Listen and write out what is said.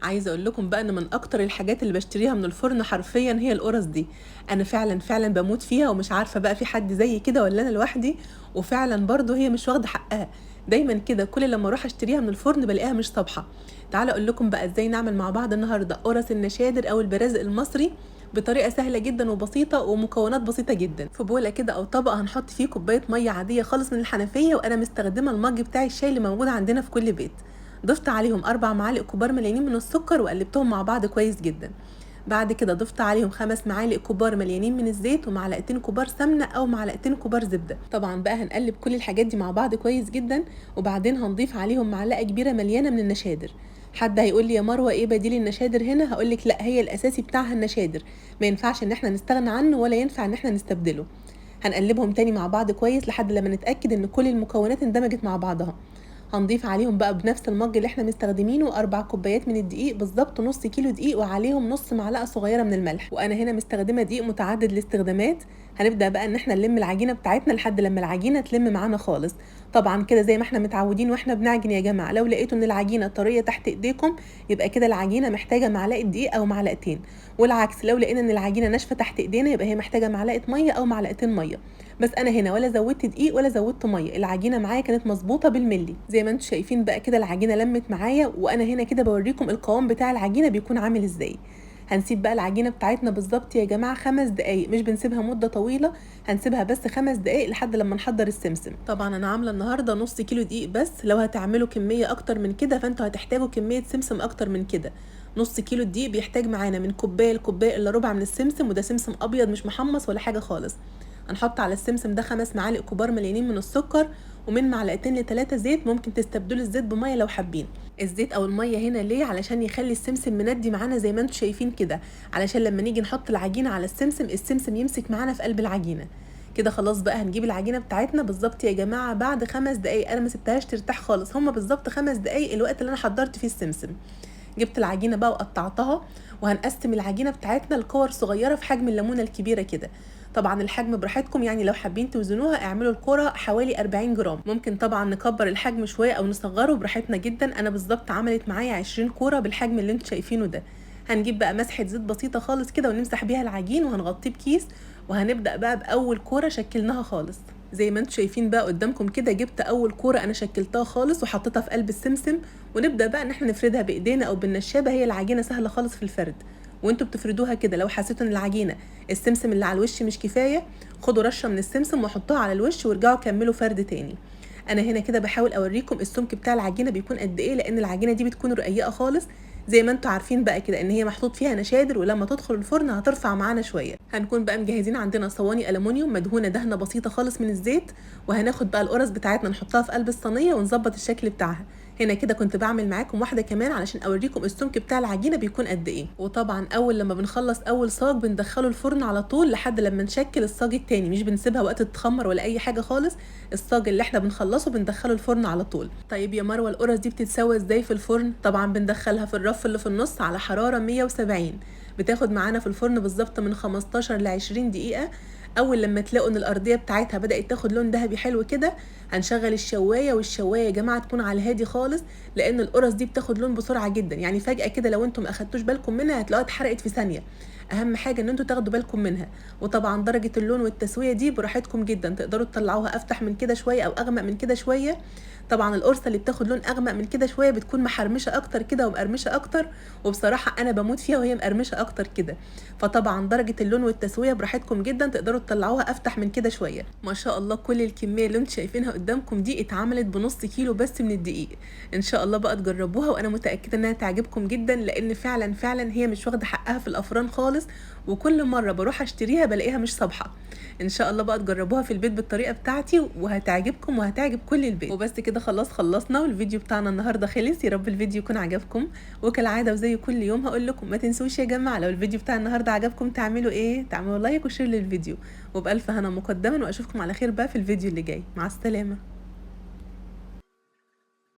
عايزه اقول لكم بقى ان من اكتر الحاجات اللي بشتريها من الفرن حرفيا هي القرص دي. انا فعلا بموت فيها، ومش عارفه بقى في حد زي كده ولا انا لوحدي. وفعلا برضو هي مش واخده حقها. دايما كده كل لما اروح اشتريها من الفرن بلاقيها مش صابحه. تعالوا اقول لكم بقى ازاي نعمل مع بعض النهارده قرص النشادر او البرازق المصري بطريقه سهله جدا وبسيطه ومكونات بسيطه جدا. في بوله كده او طبق هنحط فيه كوبايه ميه عاديه خالص من الحنفيه، وانا مستخدمه المج بتاع الشاي اللي موجود عندنا في كل بيت. ضفت عليهم 4 معالق كبار مليانين من السكر وقلبتهم مع بعض كويس جدا. بعد كده ضفت عليهم 5 معالق كبار مليانين من الزيت ومعلقتين كبار سمنه او معلقتين كبار زبده. طبعا بقى هنقلب كل الحاجات دي مع بعض كويس جدا، وبعدين هنضيف عليهم معلقه كبيره مليانه من النشادر. حد هيقول لي يا مروه ايه بديل النشادر هنا؟ هقول لك لا، هي الاساسي بتاعها النشادر، ما ينفعش ان احنا نستغنى عنه ولا ينفع ان احنا نستبدله. هنقلبهم تاني مع بعض كويس لحد لما نتاكد ان كل المكونات اندمجت مع بعضها. هنضيف عليهم بقى بنفس المج اللي احنا مستخدمينه 4 كوبايات من الدقيق بالظبط، نص كيلو دقيق وعليهم نص معلقه صغيره من الملح، وانا هنا مستخدمه دقيق متعدد الاستخدامات. هنبدا بقى ان احنا نلم العجينه بتاعتنا لحد لما العجينه تلم معانا خالص. طبعا كده زي ما احنا متعودين واحنا بنعجن يا جماعه، لو لقيتوا ان العجينه طريه تحت ايديكم يبقى كده العجينه محتاجه معلقه دقيق او معلقتين، والعكس لو لقينا ان العجينه ناشفه تحت ايدينا يبقى هي محتاجه معلقه ميه او معلقتين ميه. بس انا هنا ولا زودت دقيق ولا زودت ميه، العجينه معايا كانت مظبوطه بالملي زي ما انتم شايفين بقى كده. العجينه لمت معايا، وانا هنا كده بوريكم القوام بتاع العجينه بيكون عامل ازاي. هنسيب بقى العجينه بتاعتنا بالظبط يا جماعه 5 دقايق، مش بنسيبها مده طويله، هنسيبها بس 5 دقايق لحد لما نحضر السمسم. طبعا انا عامله النهارده نص كيلو دقيق بس، لو هتعملوا كميه اكتر من كده فانتوا هتحتاجوا كميه سمسم اكتر من كده. نص كيلو الدقيق بيحتاج معانا من كوبايه لكوبايه الا ربع من السمسم، وده سمسم ابيض مش محمص ولا حاجه خالص. هنحط على السمسم ده 5 معالق كبار مليانين من السكر، ومن معلقتين ل3 زيت. ممكن تستبدلوا الزيت بميه لو حابين. الزيت او الميه هنا ليه؟ علشان يخلي السمسم مندي معانا زي ما انتم شايفين كده، علشان لما نيجي نحط العجينه على السمسم يمسك معانا في قلب العجينه. كده خلاص بقى هنجيب العجينه بتاعتنا بالظبط يا جماعه بعد 5 دقايق، انا ما سبتهاش ترتاح خالص، هما بالظبط 5 دقايق الوقت اللي انا حضرت فيه السمسم. جبت العجينه بقى وقطعتها، وهنقسم العجينه بتاعتنا لكور صغيره في حجم الليمونه الكبيره كده. طبعا الحجم براحتكم، يعني لو حابين توزنوها اعملوا الكوره حوالي 40 جرام. ممكن طبعا نكبر الحجم شويه او نصغره براحتنا جدا. انا بالظبط عملت معايا 20 كوره بالحجم اللي انتوا شايفينه ده. هنجيب بقى مسحه زيت بسيطه خالص كده ونمسح بيها العجين، وهنغطيه بكيس، وهنبدا بقى باول كوره شكلناها خالص. زي ما انتم شايفين بقى قدامكم كده، جبت اول كوره انا شكلتها خالص وحطيتها في قلب السمسم، ونبدا بقى ان احنا نفردها بايدينا او بالنشابه. هي العجينه سهله خالص في الفرد، وانتوا بتفردوها كده. لو حسيتوا ان العجينه السمسم اللي على الوش مش كفايه، خدوا رشه من السمسم وحطوها على الوش وارجعوا كملوا فرد تاني. انا هنا كده بحاول اوريكم السمك بتاع العجينه بيكون قد ايه، لان العجينه دي بتكون رقيقه خالص زي ما انتوا عارفين بقى كده ان هي محطوط فيها نشادر، ولما تدخل الفرن هترفع معانا شويه. هنكون بقى مجهزين عندنا صواني الومنيوم مدهونه دهنه بسيطه خالص من الزيت، وهناخد بقى القرص بتاعتنا نحطها في قلب الصينيه ونظبط الشكل بتاعها. هنا كده كنت بعمل معاكم واحده كمان علشان اوريكم السمك بتاع العجينه بيكون قد ايه. وطبعا اول لما بنخلص اول صاج بندخله الفرن على طول لحد لما نشكل الصاج التاني، مش بنسيبها وقت تتخمر ولا اي حاجه خالص. الصاج اللي احنا بنخلصه بندخله الفرن على طول. طيب يا مروه القرص دي بتتسوى ازاي في الفرن؟ طبعا بندخلها في الرف اللي في النص على حراره 170، بتاخد معانا في الفرن بالظبط من 15 ل 20 دقيقه. اول لما تلاقوا ان الارضيه بتاعتها بدات تاخد لون ذهبي حلو كده، هنشغل الشوايه. والشوايه يا جماعه تكون على الهادي خالص، لان القرص دي بتاخد لون بسرعه جدا، يعني فجاه كده لو انتم ما اخدتوش بالكم منها هتلاقوها اتحرقت في ثانيه. اهم حاجه ان انتوا تاخدوا بالكم منها. وطبعا درجه اللون والتسويه دي براحتكم جدا، تقدروا تطلعوها افتح من كده شويه او اغمق من كده شويه. طبعا القرصه اللي بتاخد لون اغمق من كده شويه بتكون محرمشه اكتر كده ومقرمشه اكتر، وبصراحه انا بموت فيها وهي مقرمشه اكتر كده. فطبعا درجه اللون والتسويه براحتكم جدا، تقدروا تطلعوها افتح من كده شويه. ما شاء الله كل الكميه اللي انتم شايفينها قدامكم دي اتعملت بنص كيلو بس من الدقيق. ان شاء الله بقى تجربوها، وانا متاكده انها تعجبكم جدا، لان فعلا هي مش واخده حقها في الافران خالص، وكل مره بروح اشتريها بلاقيها مش صابحه. ان شاء الله بقى تجربوها في البيت بالطريقه بتاعتي وهتعجبكم وهتعجب كل البيت. وبس كده خلاص خلصنا، والفيديو بتاعنا النهارده خلص. يا رب الفيديو يكون عجبكم، وكالعاده وزي كل يوم هقول لكم ما تنسوش يا جماعه لو الفيديو بتاع النهارده عجبكم تعملوا ايه؟ تعملوا لايك وشير للفيديو. وبالف هنا مقدما، واشوفكم على خير بقى في الفيديو اللي جاي. مع السلامه.